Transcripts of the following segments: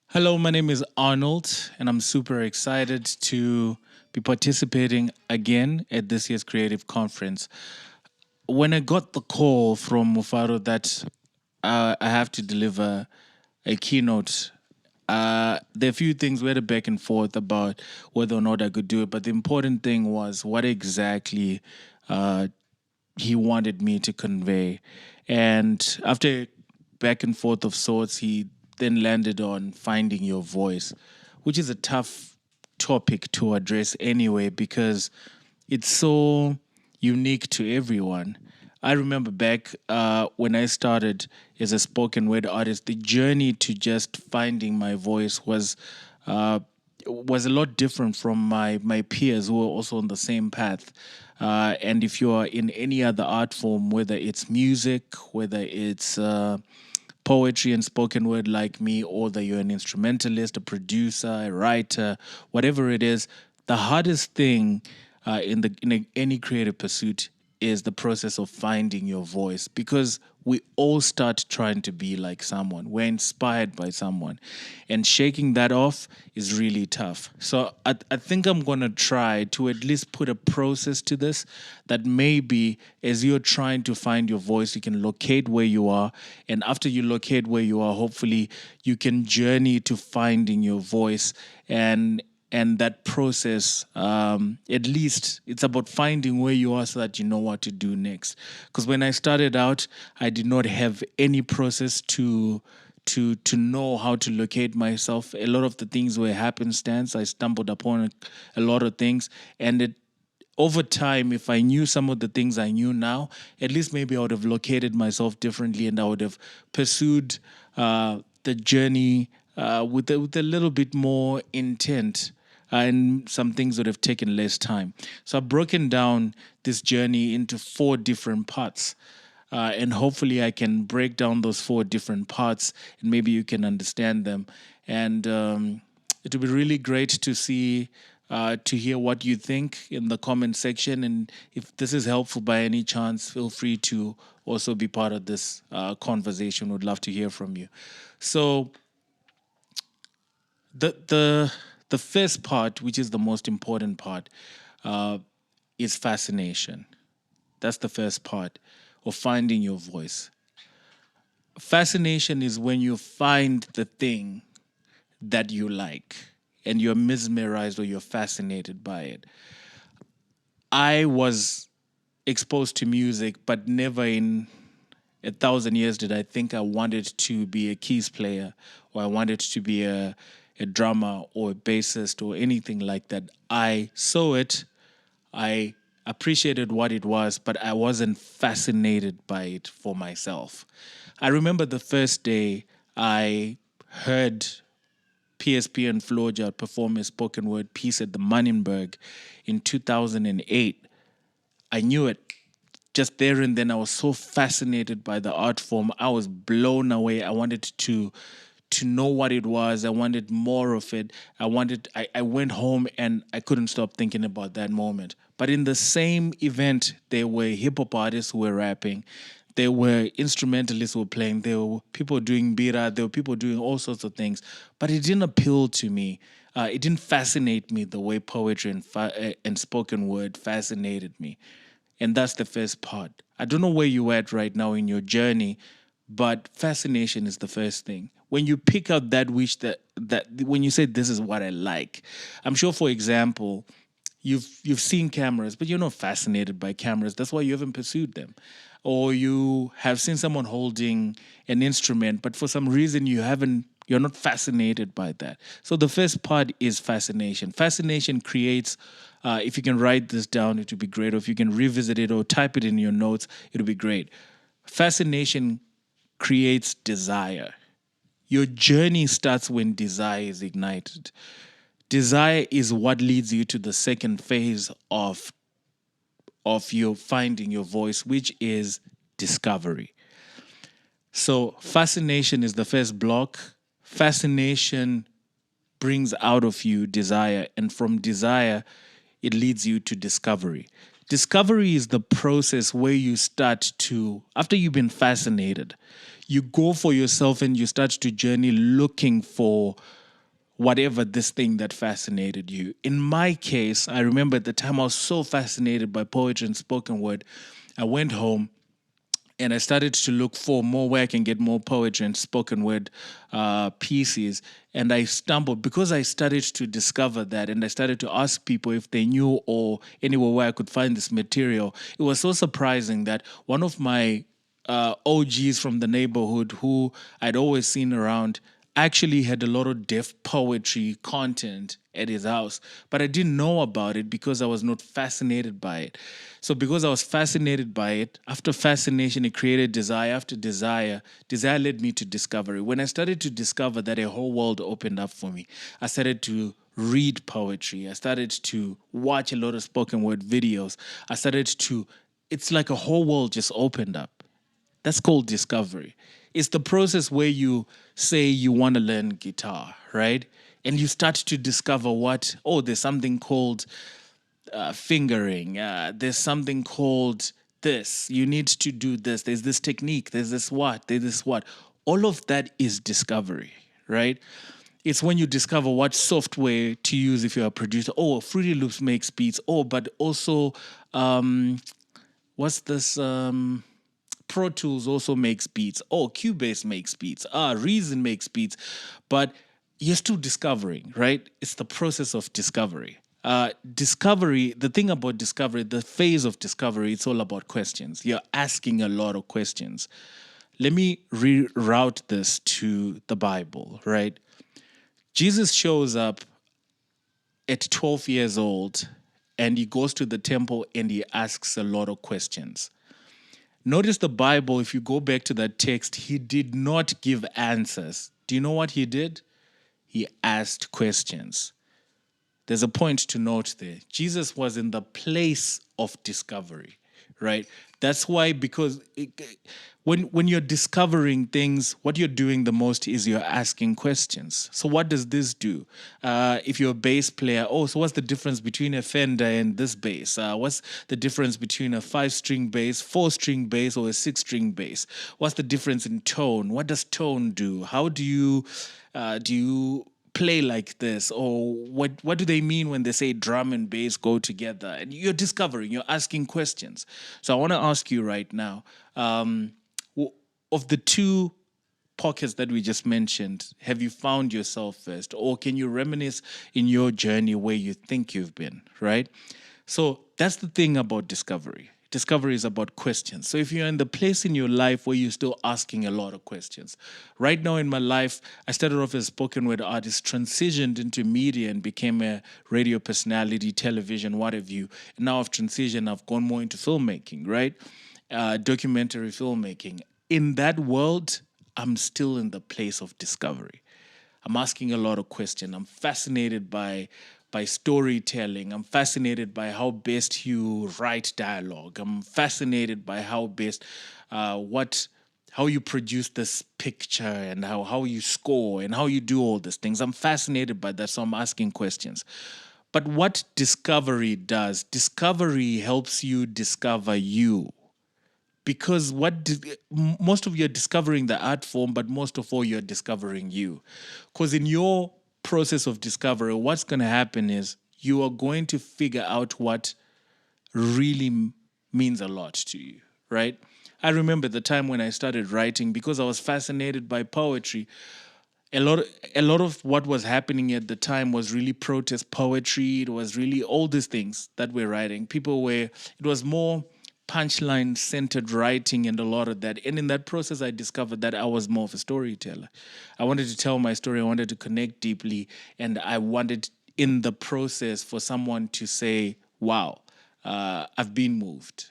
Hello, my name is Arnold, and I'm super excited to be participating again at this year's Creative Conference. When I got the call from Mufaro that I have to deliver a keynote, there are a few things we had a back and forth about whether or not I could do it, but the important thing was what exactly uh, he wanted me to convey. And after back and forth of sorts, he then landed on finding your voice, which is a tough topic to address anyway because it's so unique to everyone. I remember back when I started as a spoken word artist, the journey to just finding my voice uh, was a lot different from my peers who were also on the same path. And if you are in any other art form, whether it's music, whether it's poetry and spoken word like me, or that you're an instrumentalist, a producer, a writer, whatever it is, the hardest thing any creative pursuit is the process of finding your voice because we all start trying to be like someone. We're inspired by someone. And shaking that off is really tough. So I think I'm going to try to at least put a process to this that maybe as you're trying to find your voice, you can locate where you are. And after you locate where you are, hopefully you can journey to finding your voice and that process, at least it's about finding where you are so that you know what to do next. Because when I started out, I did not have any process to know how to locate myself. A lot of the things were happenstance. I stumbled upon a lot of things, and it over time, if I knew some of the things I knew now, at least maybe I would have located myself differently, and I would have pursued the journey with a little bit more intent, and some things would have taken less time. So I've broken down this journey into four different parts. And hopefully, I can break down those four different parts, and maybe you can understand them. And it would be really great to see, to hear what you think in the comment section. And if this is helpful by any chance, feel free to also be part of this conversation. Would love to hear from you. So the first part, which is the most important part, uh, is fascination. That's the first part of finding your voice. Fascination is when you find the thing that you like and you're mesmerized or you're fascinated by it. I was exposed to music, but never in a thousand years did I think I wanted to be a keys player or I wanted to be a drummer or a bassist or anything like that. I saw it, I appreciated what it was, but I wasn't fascinated by it for myself. I remember the first day I heard PSP and Floja perform a spoken word piece at the Manninberg in 2008. I knew it just there and then. I was so fascinated by the art form. I was blown away. I wanted to know what it was. I wanted more of it. I went home and I couldn't stop thinking about that moment. But in the same event, there were hip hop artists who were rapping. There were instrumentalists who were playing. There were people doing bira. There were people doing all sorts of things. But it didn't appeal to me. It didn't fascinate me the way poetry and spoken word fascinated me. And that's the first part. I don't know where you're at right now in your journey, but fascination is the first thing. When you pick out that which that when you say this is what I like, I'm sure, for example, you've seen cameras, but you're not fascinated by cameras. That's why you haven't pursued them. Or you have seen someone holding an instrument, but for some reason you're not fascinated by that. So the first part is fascination. Fascination creates, if you can write this down, it would be great. Or if you can revisit it or type it in your notes, it would be great. Fascination creates desire. Your journey starts when desire is ignited. Desire is what leads you to the second phase of your finding your voice, which is discovery. So fascination is the first block. Fascination brings out of you desire, and from desire, it leads you to discovery. Discovery is the process where you start to, after you've been fascinated, you go for yourself and you start to journey looking for whatever this thing that fascinated you. In my case, I remember at the time I was so fascinated by poetry and spoken word. I went home and I started to look for more where I can get more poetry and spoken word pieces. And I stumbled because I started to discover that, and I started to ask people if they knew or anywhere where I could find this material. It was so surprising that one of my OGs from the neighborhood who I'd always seen around actually had a lot of deaf poetry content at his house, but I didn't know about it because I was not fascinated by it. So because I was fascinated by it, after fascination, it created desire. After desire, desire led me to discovery. When I started to discover that, a whole world opened up for me. I started to read poetry. I started to watch a lot of spoken word videos. I started to, it's like a whole world just opened up. That's called discovery. It's the process where you say you want to learn guitar, right? And you start to discover there's something called fingering. There's something called this. You need to do this. There's this technique. There's this what. There's this what. All of that is discovery, right? It's when you discover what software to use if you're a producer. Oh, Fruity Loops makes beats. Oh, but also, what's this? Pro Tools also makes beats. Oh, Cubase makes beats. Reason makes beats. But you're still discovering, right? It's the process of discovery. Discovery, the thing about discovery, the phase of discovery, it's all about questions. You're asking a lot of questions. Let me reroute this to the Bible, right? Jesus shows up at 12 years old and he goes to the temple and he asks a lot of questions. Notice the Bible, if you go back to that text, he did not give answers. Do you know what he did? He asked questions. There's a point to note there. Jesus was in the place of discovery, right? That's why, because when you're discovering things, what you're doing the most is you're asking questions. So what does this do? If you're a bass player, so what's the difference between a Fender and this bass? What's the difference between a 5-string bass, 4-string bass, or a 6-string bass? What's the difference in tone? What does tone do? How do you play like this? Or what do they mean when they say drum and bass go together? And you're discovering, you're asking questions. So I want to ask you right now, of the two pockets that we just mentioned, have you found yourself first? Or can you reminisce in your journey where you think you've been, right? So that's the thing about discovery. Discovery is about questions. So if you're in the place in your life where you're still asking a lot of questions. Right now in my life, I started off as a spoken word artist, transitioned into media and became a radio personality, television, what have you. And now I've transitioned, I've gone more into filmmaking, right? Documentary filmmaking. In that world, I'm still in the place of discovery. I'm asking a lot of questions. I'm fascinated by storytelling. I'm fascinated by how best you write dialogue. I'm fascinated by how best how you produce this picture and how you score and how you do all these things. I'm fascinated by that, so I'm asking questions. But what discovery does, discovery helps you discover you. Because most of you're discovering the art form, but most of all you're discovering you. Because in your process of discovery, what's going to happen is you are going to figure out what really means a lot to you, right? I remember the time when I started writing, because I was fascinated by poetry. A lot of what was happening at the time was really protest poetry. It was really all these things that we're writing. It was more punchline centered writing and a lot of that. And in that process, I discovered that I was more of a storyteller. I wanted to tell my story. I wanted to connect deeply. And I wanted in the process for someone to say, wow, I've been moved.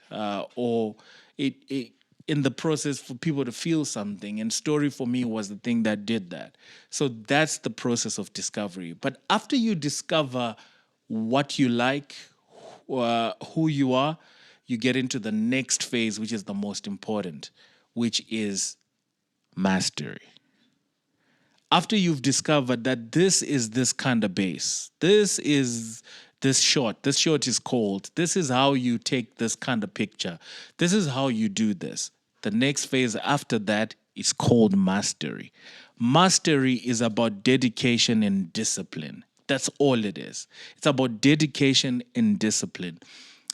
Or in the process for people to feel something. And story for me was the thing that did that. So that's the process of discovery. But after you discover what you like, who you are, you get into the next phase, which is the most important, which is mastery. After you've discovered that this is this kind of bass, this is This short is called, this is how you take this kind of picture. This is how you do this. The next phase after that is called mastery. Mastery is about dedication and discipline. That's all it is. It's about dedication and discipline.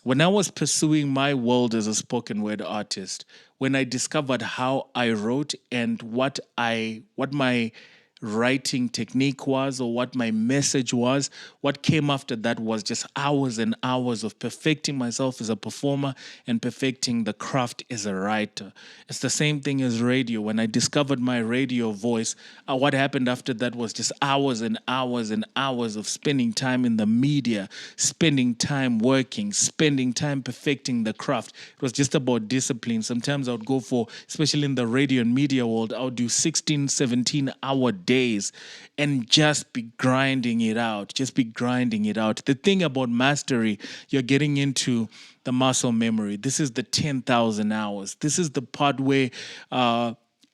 When I was pursuing my world as a spoken word artist, when I discovered how I wrote and what my writing technique was or what my message was, what came after that was just hours and hours of perfecting myself as a performer and perfecting the craft as a writer. It's the same thing as radio. When I discovered my radio voice, what happened after that was just hours and hours and hours of spending time in the media, spending time working, spending time perfecting the craft. It was just about discipline. Sometimes I would go for, especially in the radio and media world, I would do 16, 17-hour days and just be grinding it out. The thing about mastery, you're getting into the muscle memory. This is the 10,000 hours. This is the part where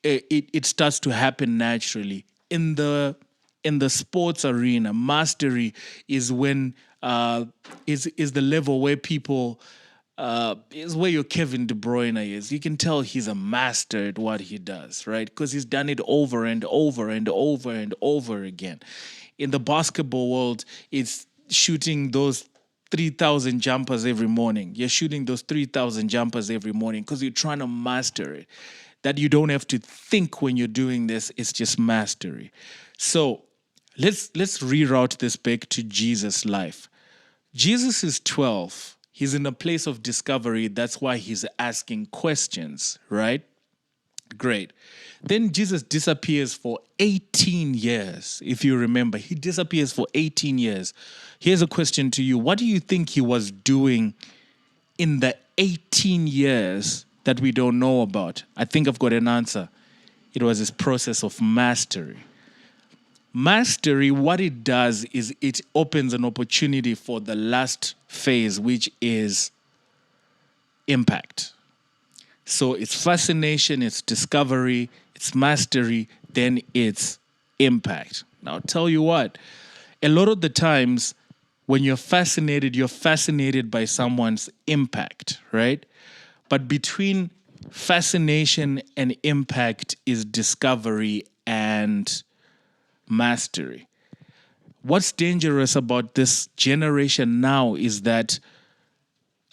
it starts to happen naturally. In the sports arena, mastery is when is the level where people is where your Kevin De Bruyne is. You can tell he's a master at what he does, right? Because he's done it over and over and over and over again. In the basketball world, it's shooting those 3,000 jumpers every morning. You're shooting those 3,000 jumpers every morning because you're trying to master it. That you don't have to think when you're doing this. It's just mastery. So let's reroute this back to Jesus' life. Jesus is 12. He's in a place of discovery. That's why he's asking questions, right? Great. Then Jesus disappears for 18 years, if you remember. He disappears for 18 years. Here's a question to you. What do you think he was doing in the 18 years that we don't know about? I think I've got an answer. It was his process of mastery. Mastery, what it does is it opens an opportunity for the last phase, which is impact. So it's fascination, it's discovery, it's mastery, then it's impact. Now, I'll tell you what, a lot of the times when you're fascinated by someone's impact, right? But between fascination and impact is discovery and mastery. What's dangerous about this generation now is that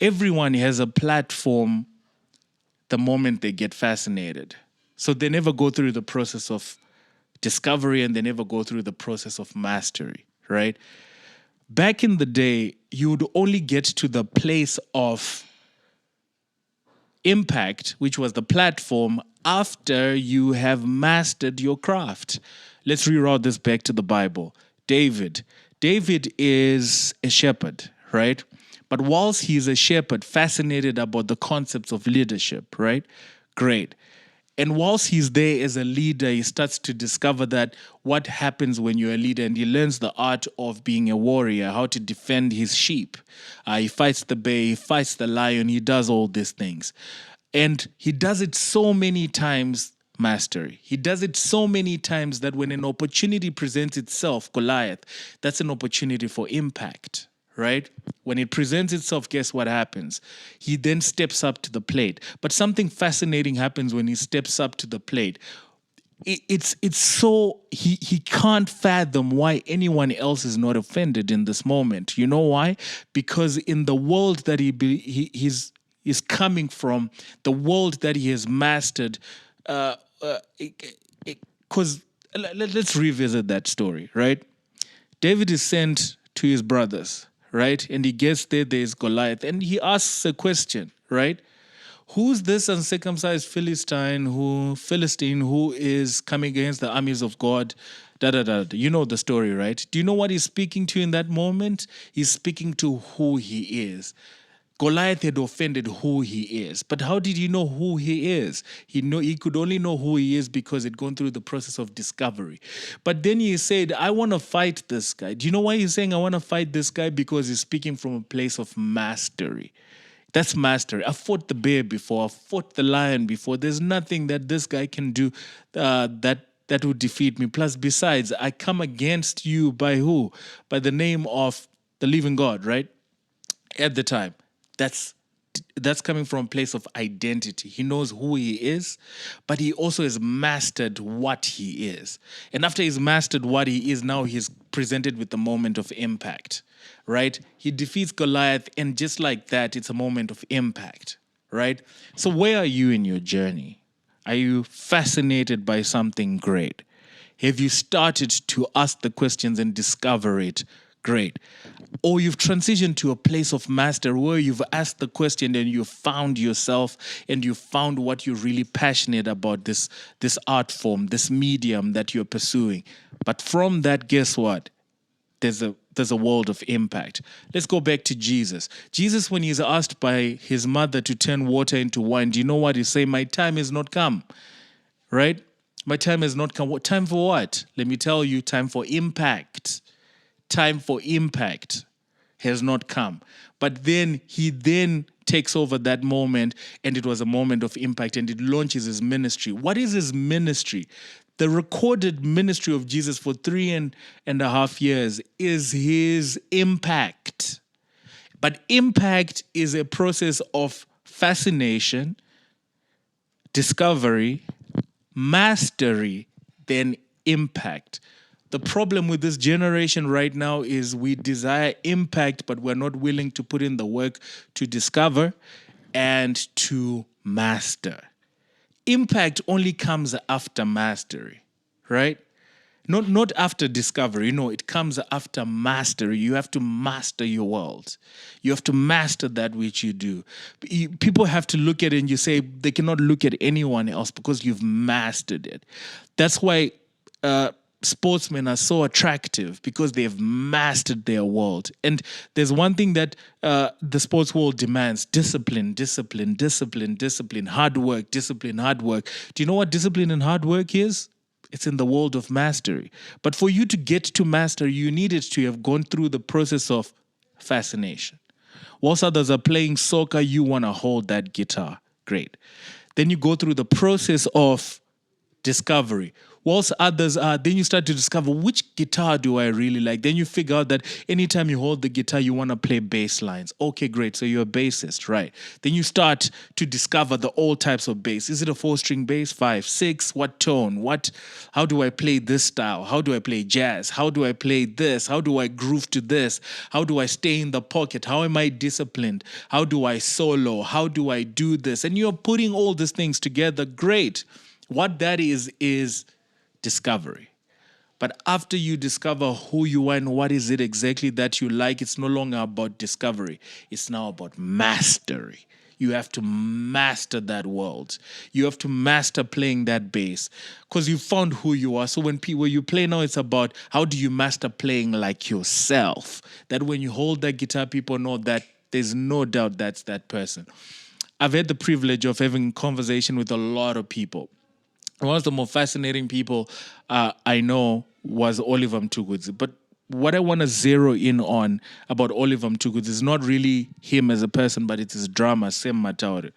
everyone has a platform the moment they get fascinated. So they never go through the process of discovery and they never go through the process of mastery, right? Back in the day, you would only get to the place of impact, which was the platform, after you have mastered your craft. Let's reroute this back to the Bible. David is a shepherd, right? But whilst he's a shepherd, fascinated about the concepts of leadership, right? Great. And whilst he's there as a leader, he starts to discover that what happens when you're a leader, and he learns the art of being a warrior, how to defend his sheep. He fights the bear, he fights the lion, he does all these things. And he does it so many times, mastery. He does it so many times that when an opportunity presents itself, Goliath, that's an opportunity for impact, right? When it presents itself, guess what happens? He then steps up to the plate. But something fascinating happens when he steps up to the plate. It's so he can't fathom why anyone else is not offended in this moment. You know why? Because in the world that he's coming from, the world that he has mastered, because let's revisit that story, right? David is sent to his brothers, right? And he gets there, there's Goliath, and he asks a question, right? Who's this uncircumcised Philistine who is coming against the armies of God? You know the story, right? Do you know what he's speaking to in that moment? He's speaking to who he is. Goliath had offended who he is. But how did he know who he is? He could only know who he is because he'd gone through the process of discovery. But then he said, I want to fight this guy. Do you know why he's saying I want to fight this guy? Because he's speaking from a place of mastery. That's mastery. I fought the bear before. I fought the lion before. There's nothing that this guy can do that would defeat me. Plus, besides, I come against you by who? By the name of the living God, right? At the time. That's that's coming from a place of identity. He knows who he is, but he also has mastered what he is. And after he's mastered what he is, now he's presented with the moment of impact, right? He defeats Goliath, and just like that, it's a moment of impact, right? So where are you in your journey? Are you fascinated by something great? Have you started to ask the questions and discover it? Great. Or you've transitioned to a place of master where you've asked the question and you found yourself and you found what you're really passionate about, this art form, this medium that you're pursuing. But from that, guess what? There's a world of impact. Let's go back to Jesus. Jesus, when he's asked by his mother to turn water into wine, do you know what he say? My time has not come, right? My time has not come. What time for what? Let me tell you, time for impact. Time for impact has not come. But then he takes over that moment, and it was a moment of impact, and it launches his ministry. What is his ministry? The recorded ministry of Jesus for 3.5 years is his impact. But impact is a process of fascination, discovery, mastery, then impact. The problem with this generation right now is we desire impact, but we're not willing to put in the work to discover and to master. Impact only comes after mastery, right? Not after discovery. No, it comes after mastery. You have to master your world. You have to master that which you do. People have to look at it, and you say they cannot look at anyone else because you've mastered it. That's why sportsmen are so attractive, because they've mastered their world. And there's one thing that the sports world demands: discipline, discipline, discipline, discipline, hard work, discipline, hard work. Do you know what discipline and hard work is? It's in the world of mastery. But for you to get to master, you needed to have gone through the process of fascination. Whilst others are playing soccer, you want to hold that guitar. Great. Then you go through the process of discovery. Whilst others are, then you start to discover, which guitar do I really like? Then you figure out that anytime you hold the guitar, you want to play bass lines. Okay, great. So you're a bassist, right? Then you start to discover the all types of bass. Is it a 4-string bass? 5, 6? What tone? How do I play this style? How do I play jazz? How do I play this? How do I groove to this? How do I stay in the pocket? How am I disciplined? How do I solo? How do I do this? And you're putting all these things together. Great. What that is discovery. But after you discover who you are and what is it exactly that you like, it's no longer about discovery. It's now about mastery. You have to master that world. You have to master playing that bass, because you found who you are. So when you play now, it's about how do you master playing like yourself. That when you hold that guitar, people know that there's no doubt that's that person. I've had the privilege of having conversation with a lot of people. One of the more fascinating people I know was Oliver Mtukudzi. But what I want to zero in on about Oliver Mtukudzi is not really him as a person, but it's his drummer, Sem Mataure.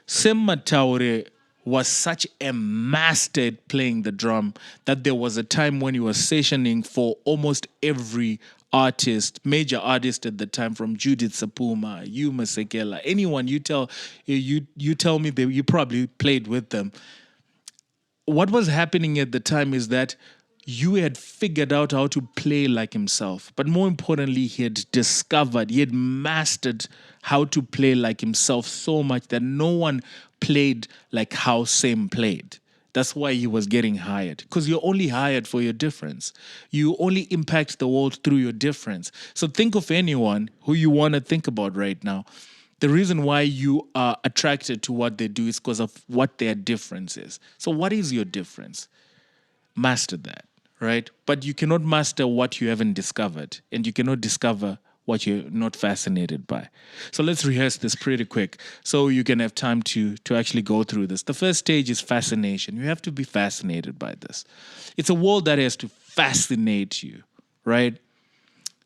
Sem Mataure was such a master at playing the drum that there was a time when he was sessioning for almost every artist, major artist at the time, from Judith Sapuma, Yuma Sekela, anyone you tell me that you probably played with them. What was happening at the time is that you had figured out how to play like himself. But more importantly, he had mastered how to play like himself so much that no one played like how Sam played. That's why he was getting hired, because you're only hired for your difference. You only impact the world through your difference. So think of anyone who you want to think about right now. The reason why you are attracted to what they do is because of what their difference is. So what is your difference? Master that, right? But you cannot master what you haven't discovered, and you cannot discover what you're not fascinated by. So let's rehearse this pretty quick so you can have time to actually go through this. The first stage is fascination. You have to be fascinated by this. It's a world that has to fascinate you, right?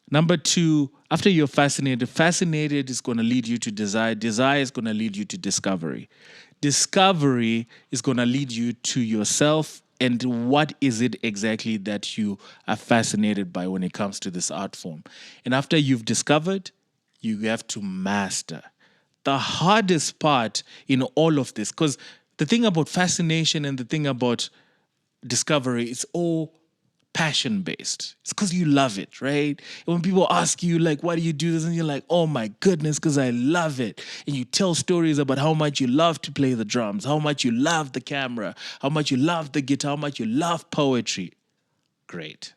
Number 2, after you're fascinated is going to lead you to desire. Desire is going to lead you to discovery. Discovery is going to lead you to yourself, and what is it exactly that you are fascinated by when it comes to this art form. And after you've discovered, you have to master. The hardest part in all of this, because the thing about fascination and the thing about discovery, it's all passion based. It's because you love it, right? And when people ask you, like, why do you do this? And you're like, oh my goodness, because I love it. And you tell stories about how much you love to play the drums, how much you love the camera, how much you love the guitar, how much you love poetry. Great.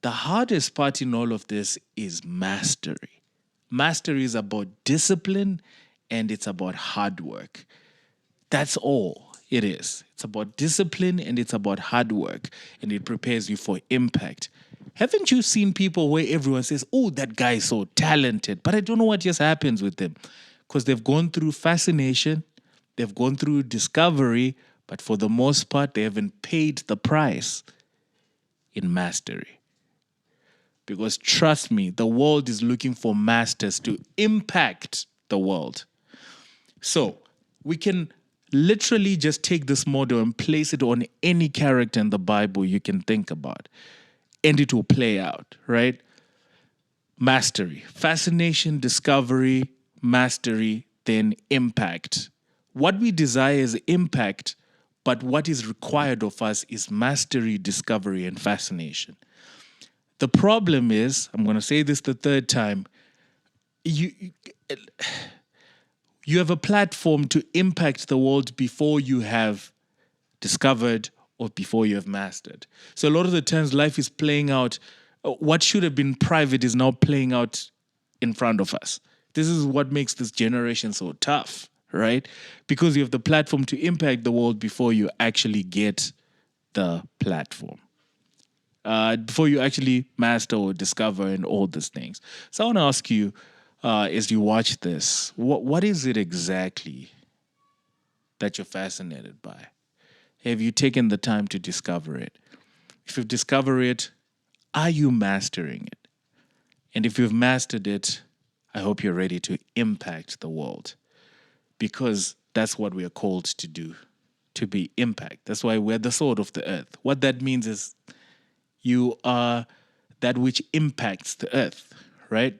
The hardest part in all of this is mastery. Mastery is about discipline and it's about hard work. That's all it is. It's about discipline and it's about hard work, and it prepares you for impact. Haven't you seen people where everyone says, oh, that guy is so talented, but I don't know what just happens with them? Because they've gone through fascination, they've gone through discovery, but for the most part, they haven't paid the price in mastery. Because trust me, the world is looking for masters to impact the world. So we can literally just take this model and place it on any character in the Bible you can think about, and it will play out, right? Mastery, fascination, discovery, mastery, then impact. What we desire is impact, but what is required of us is mastery, discovery, and fascination. The problem is, I'm going to say this the third time, you have a platform to impact the world before you have discovered or before you have mastered. So a lot of the times life is playing out. What should have been private is now playing out in front of us. This is what makes this generation so tough, right? Because you have the platform to impact the world before you actually get the platform. Before you actually master or discover and all these things. So I want to ask you, as you watch this, what is it exactly that you're fascinated by? Have you taken the time to discover it? If you've discovered it, are you mastering it? And if you've mastered it, I hope you're ready to impact the world, because that's what we are called to do, to be impact. That's why we're the salt of the earth. What that means is you are that which impacts the earth, right?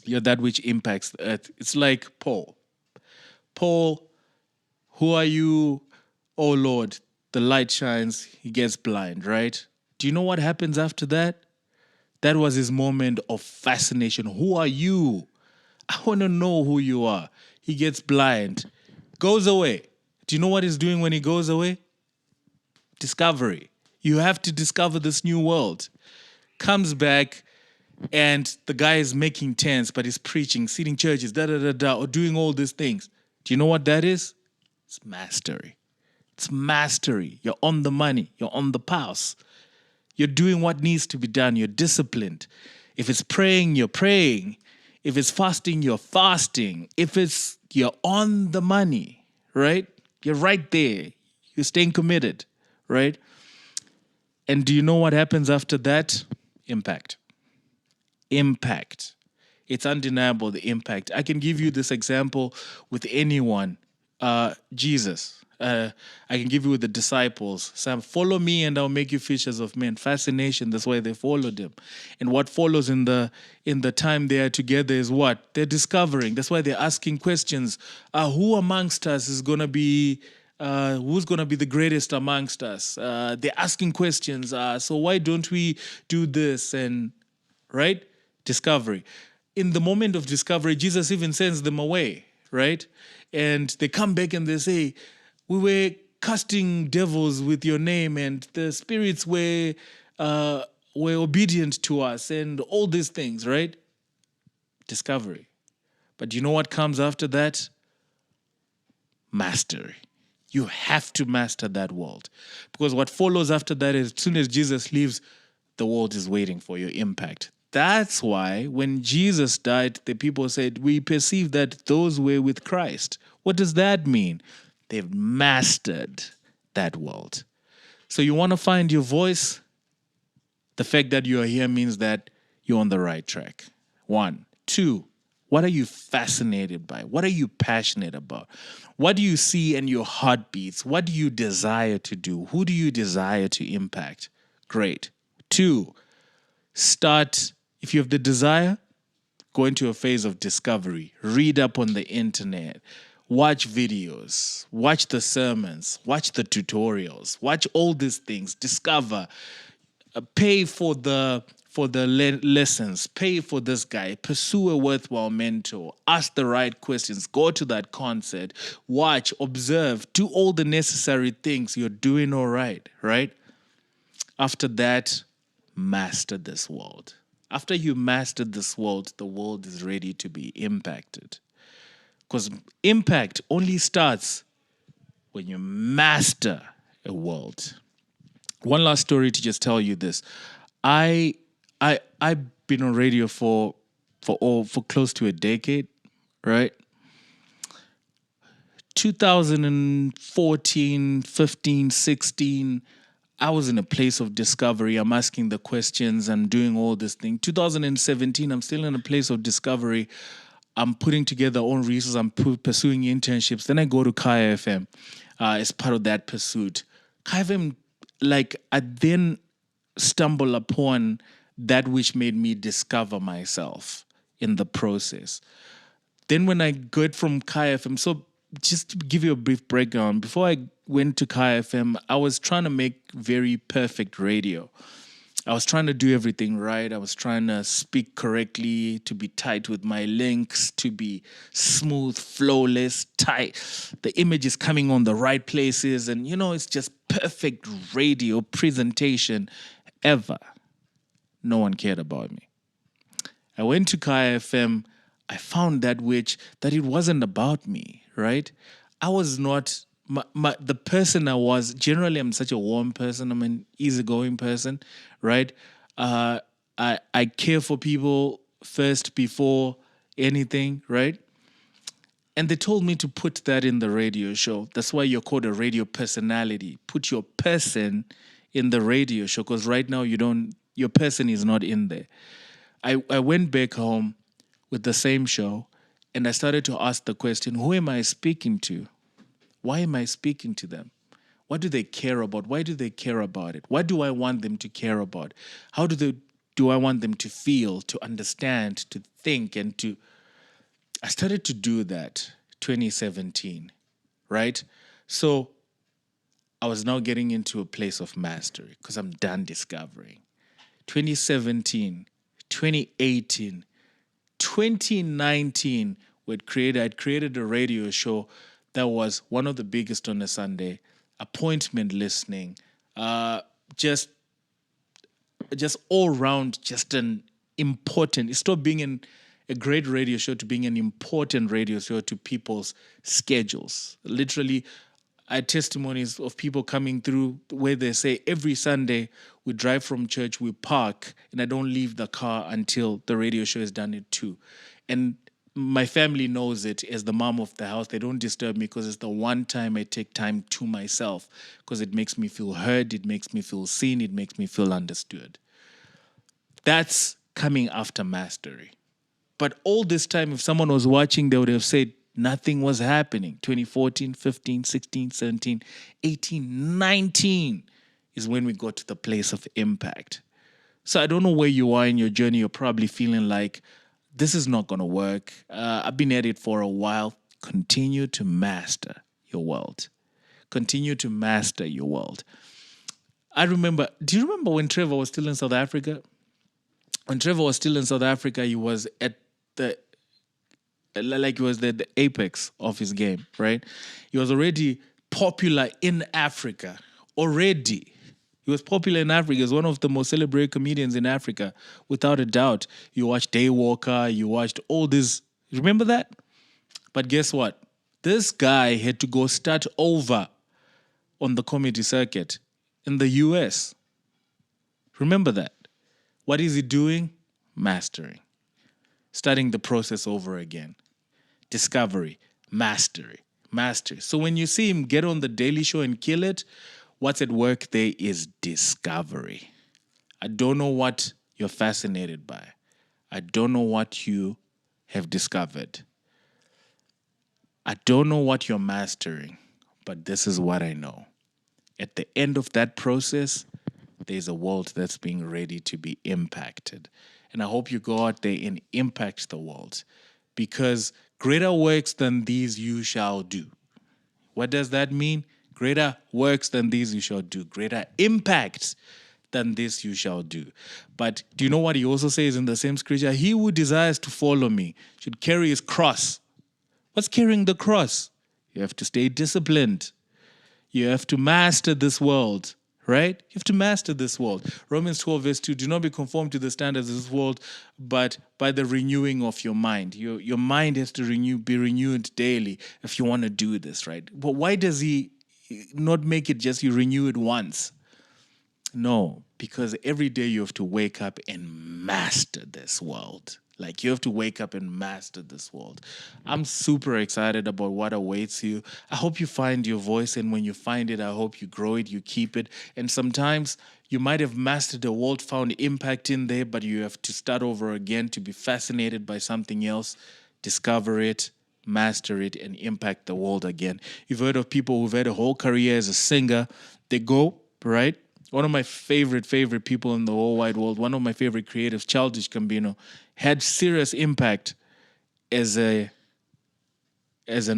You're that which impacts the earth. It's like Paul. Paul, who are you? Oh Lord, the light shines, he gets blind, right? Do you know what happens after that? That was his moment of fascination. Who are you? I want to know who you are. He gets blind, goes away. Do you know what he's doing when he goes away? Discovery. You have to discover this new world. Comes back, and the guy is making tents, but he's preaching, seating churches, or doing all these things. Do you know what that is? It's mastery. It's mastery. You're on the money. You're on the pulse. You're doing what needs to be done. You're disciplined. If it's praying, you're praying. If it's fasting, you're fasting. If it's you're on the money, right? You're right there. You're staying committed, right? And do you know what happens after that? Impact. Impact. It's undeniable, the impact. I can give you this example with anyone. Jesus. I can give you with the disciples. Sam, follow me and I'll make you fishers of men. Fascination, that's why they followed him. And what follows in the time they are together is what? They're discovering. That's why they're asking questions. Who amongst us is going to be... who's going to be the greatest amongst us? They're asking questions. So why don't we do this? And right? Discovery. In the moment of discovery, Jesus even sends them away, right? And they come back and they say, we were casting devils with your name and the spirits were obedient to us and all these things, right? Discovery. But do you know what comes after that? Mastery. You have to master that world. Because what follows after that is, as soon as Jesus leaves, the world is waiting for your impact. That's why when Jesus died, the people said, we perceive that those were with Christ. What does that mean? They've mastered that world. So you want to find your voice? The fact that you are here means that you're on the right track. 1. 2, What are you fascinated by? What are you passionate about? What do you see in your heartbeats? What do you desire to do? Who do you desire to impact? Great. Two, start, if you have the desire, go into a phase of discovery. Read up on the internet. Watch videos. Watch the sermons. Watch the tutorials. Watch all these things. Discover. Pay for the lessons. Pay for this guy. Pursue a worthwhile mentor. Ask the right questions. Go to that concert. Watch. Observe. Do all the necessary things. You're doing all right, right? After that, master this world. After you master this world, the world is ready to be impacted. Because impact only starts when you master a world. One last story to just tell you this. I've been on radio for close to a decade, right? 2014, 15, 16, I was in a place of discovery. I'm asking the questions and doing all this thing. 2017, I'm still in a place of discovery. I'm putting together own resources. I'm pursuing internships. Then I go to Kaya FM as part of that pursuit. Kaya FM, I then stumble upon that which made me discover myself in the process. Then when I got from Kaya FM, so just to give you a brief breakdown, before I went to Kaya FM, I was trying to make very perfect radio. I was trying to do everything right. I was trying to speak correctly, to be tight with my links, to be smooth, flawless, tight. The image is coming on the right places. And, it's just perfect radio presentation ever. No one cared about me. I went to Kaya FM. I found that it wasn't about me, right? I was not... the person I was, generally I'm such a warm person. I'm an easygoing person, right? I care for people first before anything, right? And they told me to put that in the radio show. That's why you're called a radio personality. Put your person in the radio show, because right now your person is not in there. I went back home with the same show, and I started to ask the question, who am I speaking to? Why am I speaking to them? What do they care about? Why do they care about it? What do I want them to care about? How do I want them to feel, to understand, to think, and to... I started to do that 2017, right? So I was now getting into a place of mastery because I'm done discovering. 2017, 2018, 2019, I'd created a radio show that was one of the biggest on a Sunday, appointment listening, just all round, just an important... It stopped being a great radio show to being an important radio show to people's schedules. Literally, I had testimonies of people coming through where they say, every Sunday we drive from church, we park, and I don't leave the car until the radio show is done at 2. And my family knows it as the mom of the house. They don't disturb me because it's the one time I take time to myself, because it makes me feel heard, it makes me feel seen, it makes me feel understood. That's coming after mastery. But all this time, if someone was watching, they would have said nothing was happening. 2014, 15, 16, 17, 18, 19 is when we got to the place of impact. So I don't know where you are in your journey. You're probably feeling like, this is not going to work. I've been at it for a while. Continue to master your world. Continue to master your world. Do you remember when Trevor was still in South Africa? When Trevor was still in South Africa, he was at the apex of his game, right? He was already popular in Africa. Already. He was popular in Africa. He was one of the most celebrated comedians in Africa, without a doubt. You watched Daywalker, you watched all this. Remember that? But guess what? This guy had to go start over on the comedy circuit in the US. Remember that? What is he doing? Mastering. Starting the process over again. Discovery. Mastery. So when you see him get on the Daily Show and kill it, what's at work there is discovery. I don't know what you're fascinated by. I don't know what you have discovered. I don't know what you're mastering, but this is what I know. At the end of that process, there's a world that's being ready to be impacted. And I hope you go out there and impact the world, because greater works than these you shall do. What does that mean? Greater works than these you shall do. Greater impacts than this you shall do. But do you know what he also says in the same scripture? He who desires to follow me should carry his cross. What's carrying the cross? You have to stay disciplined. You have to master this world, right? You have to master this world. Romans 12 verse 2, do not be conformed to the standards of this world, but by the renewing of your mind. Your mind has to be renewed daily if you want to do this, right? But why does he not make it just you renew it once? No, because every day you have to wake up and master this world. Like, you have to wake up and master this world. I'm super excited about what awaits you. I hope you find your voice, and when you find it, I hope you grow it, you keep it. And sometimes you might have mastered the world, found impact in there, but you have to start over again to be fascinated by something else, discover it, master it, and impact the world again. You've heard of people who've had a whole career as a singer. They go, right? One of my favorite people in the whole wide world, one of my favorite creatives, Childish Gambino, had serious impact as an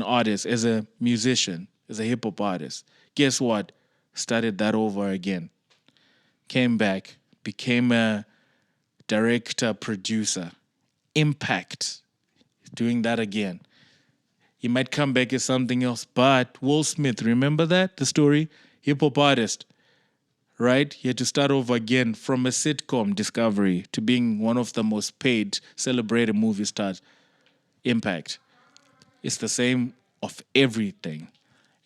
artist, as a musician, as a hip hop artist. Guess what? Started that over again. Came back, became a director, producer. Impact. Doing that again. He might come back as something else, but Will Smith, remember that? The story? Hip hop artist. Right? He had to start over again from a sitcom, Discovery, to being one of the most paid, celebrated movie stars. Impact. It's the same of everything.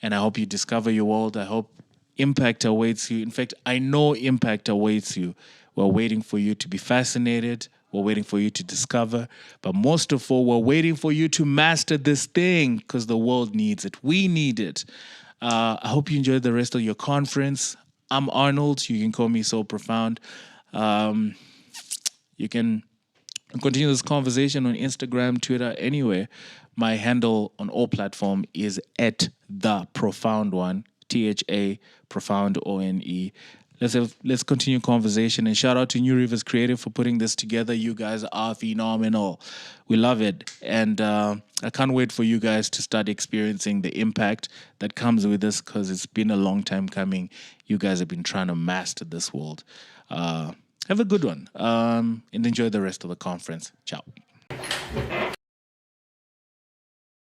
And I hope you discover your world. I hope impact awaits you. In fact, I know impact awaits you. We're waiting for you to be fascinated. We're waiting for you to discover. But most of all, we're waiting for you to master this thing, because the world needs it. We need it. I hope you enjoyed the rest of your conference. I'm Arnold. You can call me So Profound. You can continue this conversation on Instagram, Twitter, anywhere. My handle on all platforms is @TheProfoundOne, THA Profound ONE. Let's continue conversation, and shout out to New Rivers Creative for putting this together. You guys are phenomenal. We love it, and I can't wait for you guys to start experiencing the impact that comes with this, because it's been a long time coming. You guys have been trying to master this world. Have a good one, and enjoy the rest of the conference. Ciao.